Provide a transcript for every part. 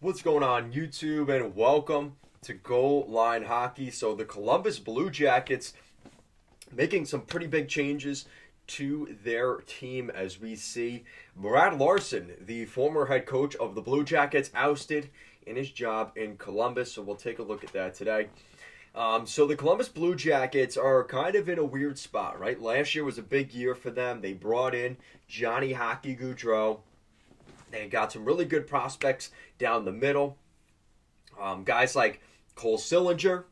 What's going on, YouTube, and welcome to Goal Line Hockey. So the Columbus Blue Jackets making some pretty big changes to their team as we see Brad Larsen, the former head coach of the Blue Jackets, ousted in his job in Columbus. So we'll take a look at that today. So the Columbus Blue Jackets are kind of in a weird spot, right? Last year was a big year for them. They brought in Johnny Hockey Gaudreau. They got some really good prospects down the middle. Guys like Cole Sillinger.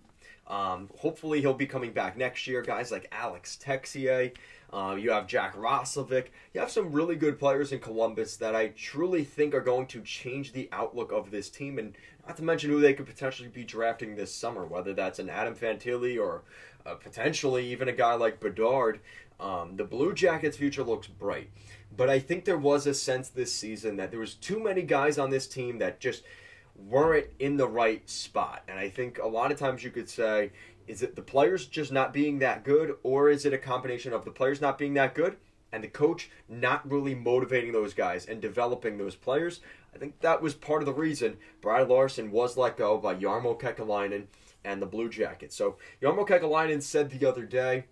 Hopefully he'll be coming back next year. Guys like Alex Texier. You have Jack Roslovic. You have some really good players in Columbus that I truly think are going to change the outlook of this team. And not to mention who they could potentially be drafting this summer, whether that's an Adam Fantilli or potentially even a guy like Bedard. The Blue Jackets' future looks bright. But I think there was a sense this season that there was too many guys on this team that just weren't in the right spot. And I think a lot of times you could say, is it the players just not being that good, or is it a combination of the players not being that good and the coach not really motivating those guys and developing those players? I think that was part of the reason Brad Larsen was let go by Jarmo Kekalainen and the Blue Jackets. So Jarmo Kekalainen said the other day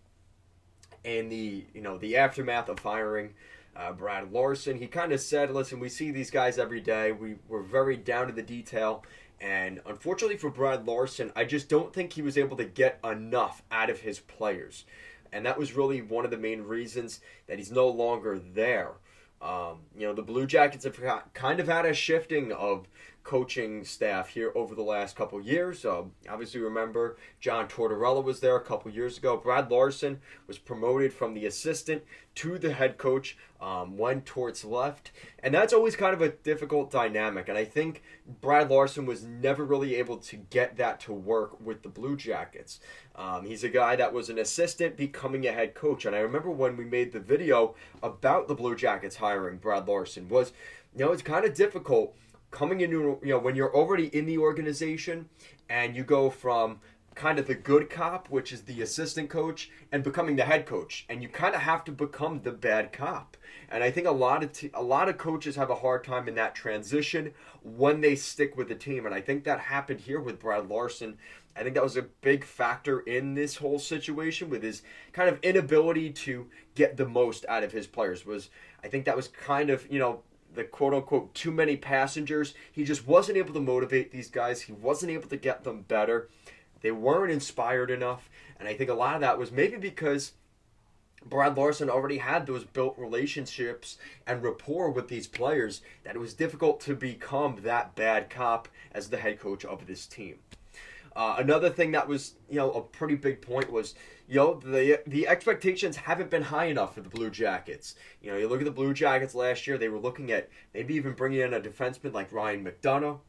in the aftermath of firing Brad Larsen, he kind of said, listen, we see these guys every day. We're very down to the detail. And unfortunately for Brad Larsen, I just don't think he was able to get enough out of his players. And that was really one of the main reasons that he's no longer there. The Blue Jackets have kind of had a shifting of coaching staff here over the last couple years. Obviously, remember John Tortorella was there a couple years ago. Brad Larsen was promoted from the assistant to the head coach when Torts left. And that's always kind of a difficult dynamic. And I think Brad Larsen was never really able to get that to work with the Blue Jackets. He's a guy that was an assistant becoming a head coach. And I remember when we made the video about the Blue Jackets hiring Brad Larsen was, it's kind of difficult coming into, when you're already in the organization and you go from kind of the good cop, which is the assistant coach, and becoming the head coach, and you kind of have to become the bad cop. And I think a lot of coaches have a hard time in that transition when they stick with the team, and I think that happened here with Brad Larsen. I think that was a big factor in this whole situation with his kind of inability to get the most out of his players. I think that was kind of, the quote-unquote too many passengers. He just wasn't able to motivate these guys. He wasn't able to get them better. They weren't inspired enough. And I think a lot of that was maybe because Brad Larsen already had those built relationships and rapport with these players that it was difficult to become that bad cop as the head coach of this team. Another thing that was, a pretty big point was, the expectations haven't been high enough for the Blue Jackets. You look at the Blue Jackets last year, they were looking at maybe even bringing in a defenseman like Ryan McDonough.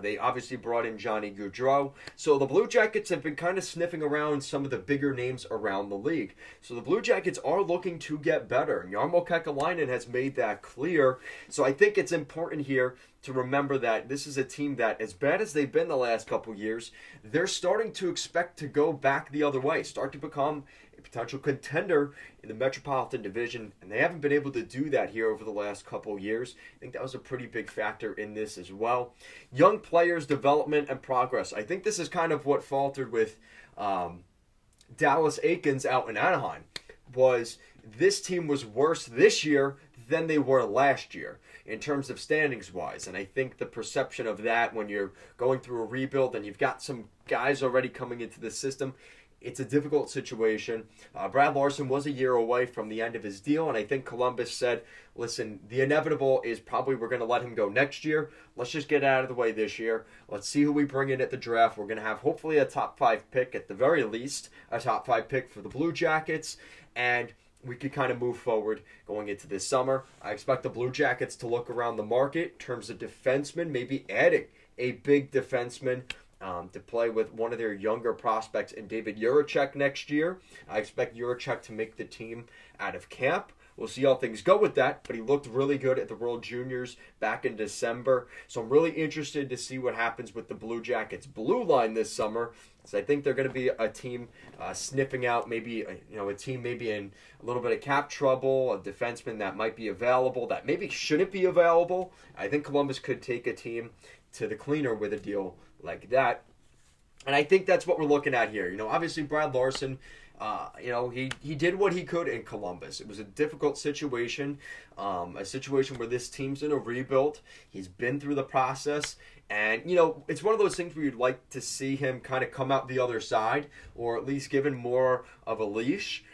They obviously brought in Johnny Gaudreau. So the Blue Jackets have been kind of sniffing around some of the bigger names around the league. So the Blue Jackets are looking to get better. And Jarmo Kekalainen has made that clear. So I think it's important here to remember that this is a team that, as bad as they've been the last couple years, they're starting to expect to go back the other way, start to become a potential contender in the Metropolitan Division, and they haven't been able to do that here over the last couple years. I think that was a pretty big factor in this as well. Young players' development and progress. I think this is kind of what faltered with Dallas Eakins out in Anaheim. Was this team was worse this year than they were last year in terms of standings wise. And I think the perception of that when you're going through a rebuild and you've got some guys already coming into the system, it's a difficult situation. Brad Larsen was a year away from the end of his deal, and I think Columbus said, listen, the inevitable is probably we're going to let him go next year. Let's just get out of the way this year. Let's see who we bring in at the draft. We're going to have hopefully a top 5 pick, at the very least, a top 5 pick for the Blue Jackets, and we could kind of move forward going into this summer. I expect the Blue Jackets to look around the market in terms of defensemen, maybe adding a big defenseman to play with one of their younger prospects in David Jiricek next year. I expect Jiricek to make the team out of camp. we'll see how things go with that. But he looked really good at the World Juniors back in December. So I'm really interested to see what happens with the Blue Jackets blue line this summer. So I think they're going to be a team sniffing out maybe a team maybe in a little bit of cap trouble, a defenseman that might be available, that maybe shouldn't be available. I think Columbus could take a team to the cleaner with a deal like that. And I think that's what we're looking at here. Obviously Brad Larsen, he did what he could in Columbus. It was a difficult situation, a situation where this team's in a rebuild. He's been through the process. And, it's one of those things where you'd like to see him kind of come out the other side, or at least given more of a leash,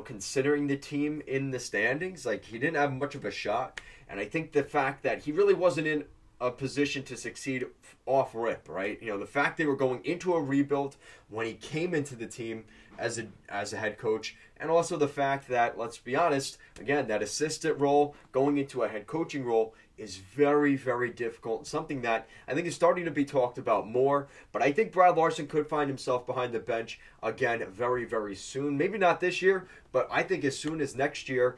considering the team in the standings. Like, he didn't have much of a shot. And I think the fact that he really wasn't in a position to succeed off rip, right? The fact they were going into a rebuild when he came into the team as a head coach, and also the fact that, let's be honest, again, that assistant role going into a head coaching role is very, very difficult. Something that I think is starting to be talked about more. But I think Brad Larsen could find himself behind the bench again very, very soon. Maybe not this year, but I think as soon as next year,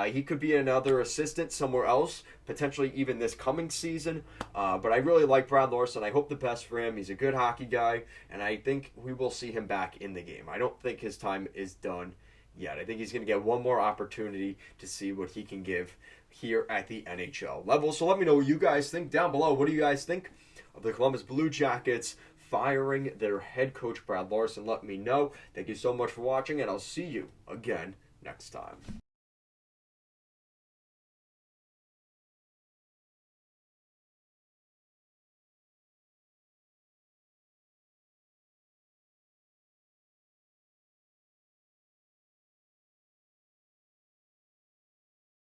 he could be another assistant somewhere else, potentially even this coming season. But I really like Brad Larsen. I hope the best for him. He's a good hockey guy, and I think we will see him back in the game. I don't think his time is done yet. I think he's going to get one more opportunity to see what he can give here at the NHL level. So let me know what you guys think down below. What do you guys think of the Columbus Blue Jackets firing their head coach Brad Larsen? Let me know. Thank you so much for watching, and I'll see you again next time.